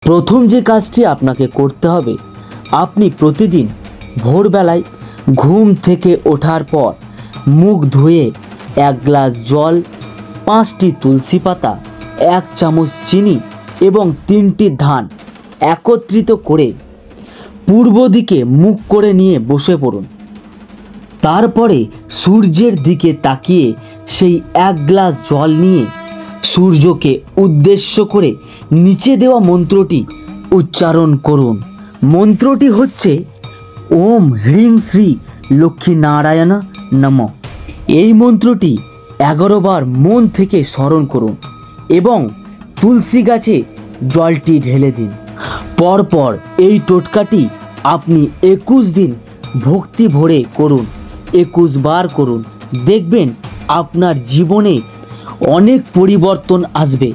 প্রথম যে কাজটি আপনাকে করতে হবে, আপনি প্রতিদিন ভোরবেলায় ঘুম থেকে ওঠার পর মুখ ধুয়ে 1 গ্লাস জল, 5টি তুলসী পাতা, 1 চামচ চিনি এবং 3টি ধান একত্রিত করে পূর্ব দিকে মুখ করে নিয়ে বসে পড়ুন। তারপরে সূর্যের দিকে তাকিয়ে সেই 1 গ্লাস জল নিয়ে সূর্যকে উদ্দেশ্য করে নিচে দেওয়া মন্ত্রটি উচ্চারণ করুন। মন্ত্রটি হচ্ছে ওম হ্রিং শ্রী লক্ষ্মী নারায়ণ নমঃ। এই মন্ত্রটি 11 বার মন থেকে স্মরণ করুন এবং তুলসী গাছে জলটি ঢেলে দিন। পরপর এই টোটকাটি আপনি 21 দিন ভক্তি ভরে করুন, 21 বার করুন। দেখবেন আপনার জীবনে অনেক পরিবর্তন আসবে।